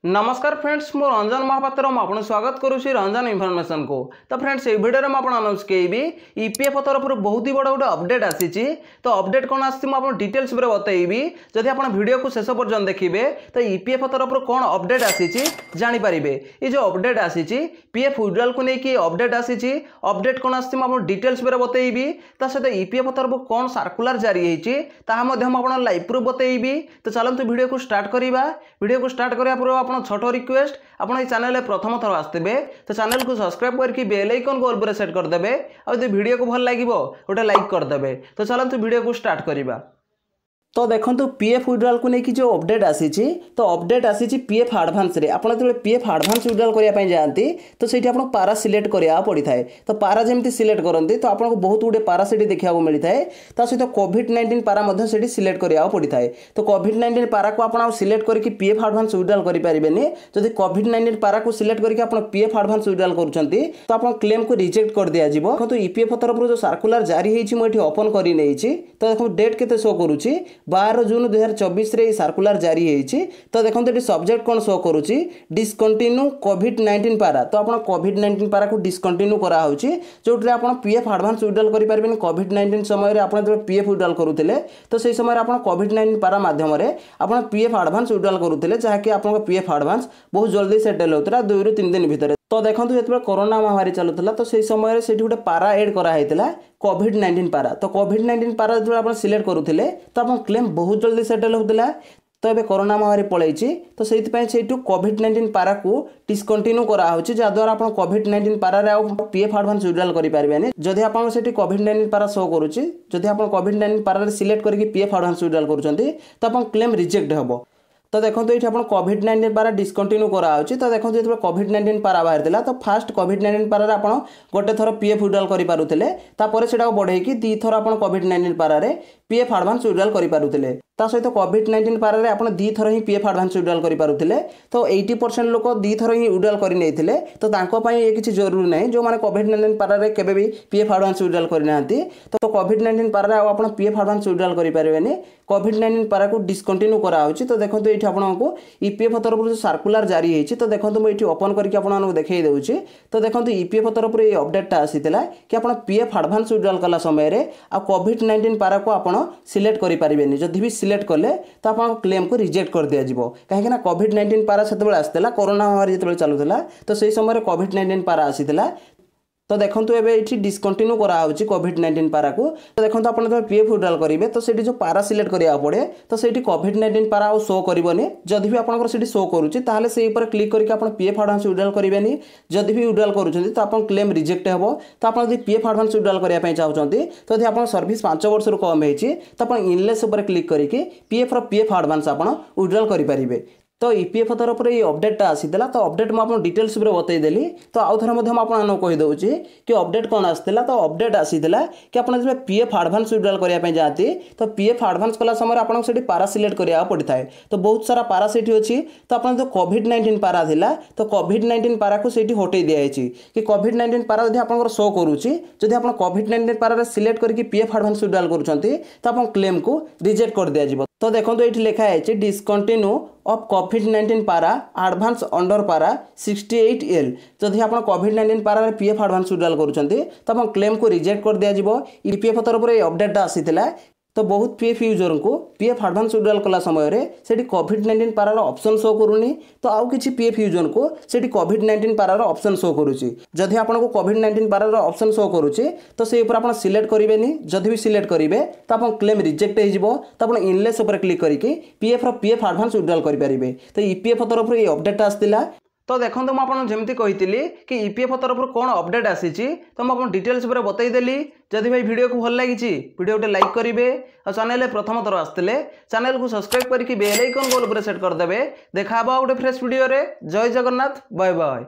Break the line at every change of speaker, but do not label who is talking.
नमस्कार फ्रेंड्स मो रंजन महापात्र आपको स्वागत करुँच रंजन इनफॉरमेशन को। तो फ्रेंड्स ये वीडियो में आपको अनाउंस करी ईपीएफ तरफ बहुत ही बड़ा गोटे अपडेट आसी। तो अपडेट कौन आपको डिटेल्स बतईबी जदि आप वीडियो को शेष पर्यटन देखिए तो ईपीएफ तरफ कौन अपडेट आसी जानीपर। ये जो अपडेट आसी पीएफ विड्रॉल को लेकिन अपडेट आसी अपडेट कौन आपको डिटेल्स बतईबी ता सहित ईपीएफ तरफ कौन सर्कुलर जारी होती लाइव प्रूफ बतईबी। तो चलते वीडियो को स्टार्ट करवा। वीडियो को स्टार्ट करने पूर्व छोट रिक्वेस्ट आप चैनल प्रथम थर आसते तो चैनल को सब्सक्राइब करके बेल आइकन को ऑल पर सेट करदे और वीडियो को भल लगे गोटे लाइक करदे। तो चलते वीडियो को स्टार्ट करवा। तो देखो पीएफ विड्रॉल को लेकिन जो अपडेट आसी तो अपडेट आसी पीएफ एडवांस रे आपन जो पीएफ एडवांस विड्रॉल करने जाती तो सीठी आपन पारा सिलेक्ट करिया पड़ी थाए। तो पारा जेमती सिलेक्ट करते तो आपको बहुत गुडे पारा से देखा मिलता है। ता सहित कोविड-19 पारा मध्य से सिलेक्ट करिया पड़ी थाए। तो कोविड-19 पारा को आपन सिलेक्ट करके पीएफ एडवांस विड्रॉल करि परिबेनी। जदि कोविड-19 पारा को सिलेक्ट करके आपन पीएफ एडवांस विड्रॉल करछंती तो आपन क्लेम को रिजेक्ट कर दिया जिवो। तो ईपीएफ तरफ जो सर्कुलर जारी हेछि मो एठी ओपन करि नेछि। तो देखो डेट केते शो करूछि 12 जून 2024 रे सर्कुलर जारी हेछि। तो देखो ये सब्जेक्ट कौन शो करुच्ची डिस्कंटिन्यू कोविड-19 पारा। तो आपन कोविड-19 पारा को डिस्कंटिन्यू करा होछि जोटरे आपन पीएफ एडवांस विड्रॉल करि परबेनी। कोविड-19 समय रे आपन जो पीएफ विड्रॉल करूथिले तो सेही समय रे आपन कोविड-19 पारा माध्यम रे आपन पीएफ एडवांस विड्रॉल करूथिले जहा कि आपन पीएफ एडवांस बहुत जल्दी सेटल होतरा 2 रु 3 दिन भितर। तो देखो जो कोरोना महामारी चलुला तो से समय से गोटे पारा एड कराइला कोविड-19 पारा। तो कोविड-19 पारा जो आप सिलेक्ट करूले तो आप क्लेम बहुत जल्दी सेटल होता। तो ये कोरोना महामारी पलैची तो से कोविड-19 पारा को डिस्कंटिन्यू कराऊँच जहाद्वारा आप कोविड-19 पारा पीएफ एडवांस विड्रॉल करें। जदि आप कोविड-19 पारा शो करुच्ची जदि आप कोविड-19 पारा सिलेक्ट करके पीएफ एडवांस विड्रॉल करुँच तो आप क्लेम रिजेक्ट हे। तो देखो ये कोविड-19 पारा डिस्कंटिन्यू कराऊँच। तो देखो जो कोविड-19 पारा बाहर तो फास्ट कोविड-19 पारा आप गोटे थर पीएफ विड्रॉल करें तापर से बढ़ेकी 2 थर आप कोविड-19 पारा पीएफ एडवांस विड्रॉल करें। ता सहित कोविड-19 पारा रे आपण 2 थर ही पीएफ एडवांस विड्रॉल करि पारुथिले। तो 80% लोक 2 थर ही विड्रॉल करि नैथिले। तो तांको पई ए किछि जरूरी नै जो माने कोविड-19 पारा रे केबे भी पीएफ एडवांस विड्रॉल करि नांती। तो कोविड-19 पारा रे आपण पीएफ एडवांस विड्रॉल करि पारेबेनी। कोविड-19 पारा को डिस्कंटिन्यू करा होछि। तो देखो एठी आपनको ईपीएफ तरफ जो सर्कुलर जारी हेछि तो देखो मैं एठी ओपन करके आपन देखाई देउछि। तो देखो ईपीएफ तरफ रे अपडेट आसीतिला कि आपण पीएफ एडवांस विड्रॉल कला समय रे आ कोविड-19 पारा को आपण सिलेक्ट करि पारिबेनी। जदि भी सिलेक्ट कले तो आप क्लेम को रिजेक्ट कर दिया जिवो। कहीं कोविड-19 पारा से आसला कोरोना महामारी जो चलुला तो से समय कोविड-19 पारा आसीला। तो देखो ये डिस्कंटिन्यू कराऊँच कोविड-19 पारा को। तो देखो आप पीएफ विड्रॉल करेंगे तो से जो पारा सिलेक्ट करा पड़े तो से कोविड-19 पारा आ शो करनी। जदि भी आप शो करुच्ची ताहले से ऊपर क्लिक करके आप पीएफ एडवांस विड्रॉल करेंगे। जदि भी विड्रॉल करुँच तो आप क्लेम रिजेक्ट हे। तो आप पीएफ एडवांस विड्रॉल करने चाहते तो यदि आप सर्विस 5 वर्ष कम होती तो आप इनलेस क्लिक करके पीएफ एडवांस आप विड्रॉल करेंगे। तो ईपीएफ तरफ ये अपडेटा आसीला। तो अपडेट मुझे डिटेल्स बतईदेली। तो आउ थे आपको कहीदे कि अपडेट कौन आसाला। तो अपडेट आसीला कि आप पीएफ एडवांस विड्रॉल करने जाती तो पीएफ एडवांस कला समय आपको से पारा सिलेक्ट करा पड़ता है। तो बहुत सारा पारा से अच्छी। तो आप जो कोविड-19 पारा था तो कोविड-19 पारा को से हटई दिखाई कि कोविड-19 पारा जब आप शो करुच्ची जब आप कोविड-19 पारा सिलेक्ट करके पीएफ एडवांस विड्रॉल करुँच तो आप क्लेम को रिजेक्ट कर दिया। तो देखो ये लिखा है डिस्कंटिन्यू ऑफ कोविड-19 पारा एडवांस अंडर पारा 68L। जदि आप कोविड-19 पारा पीएफ एडवांस विड्रॉल करुँच तो आप क्लेम को रिजेक्ट कर दिया। ईपीएफ तरफ ये अपडेट आसीला। तो बहुत पीएफ यूजर को पीएफ एडवांस विड्रॉल कला समय से कोविड-19 पारार ऑप्शन शो करूनी। तो आउ किछि पीएफ यूजर को से कोविड-19 पारार ऑप्शन शो करुच्ची। जदि आपको कोविड-19 पारार ऑप्शन शो करुच्ची तो से ऊपर आप सिलेक्ट करेंगे। जदि भी सिलेक्ट करेंगे तो आप क्लेम रिजेक्ट हो तो आप इनलेस क्लिक करके पीएफ एडवांस विड्रॉल करेंगे। तो ईपीएफ तरफ ये अपडेट आसाला। तो देखो मुझे जमी कही कि ईपीएफ तरफ कौन अपडेट आसी तो मुझे डिटेल्स बतईदेली। जदि भाई वीडियो को भल लगी वीडियो गोटे लाइक करेंगे और चैनल प्रथम थर आसते चैनल को सब्सक्राइब करके बेल आइकन को ऑल पर सेट करदे। देखा गोटे फ्रेश वीडियो रे। जय जगन्नाथ। Bye bye.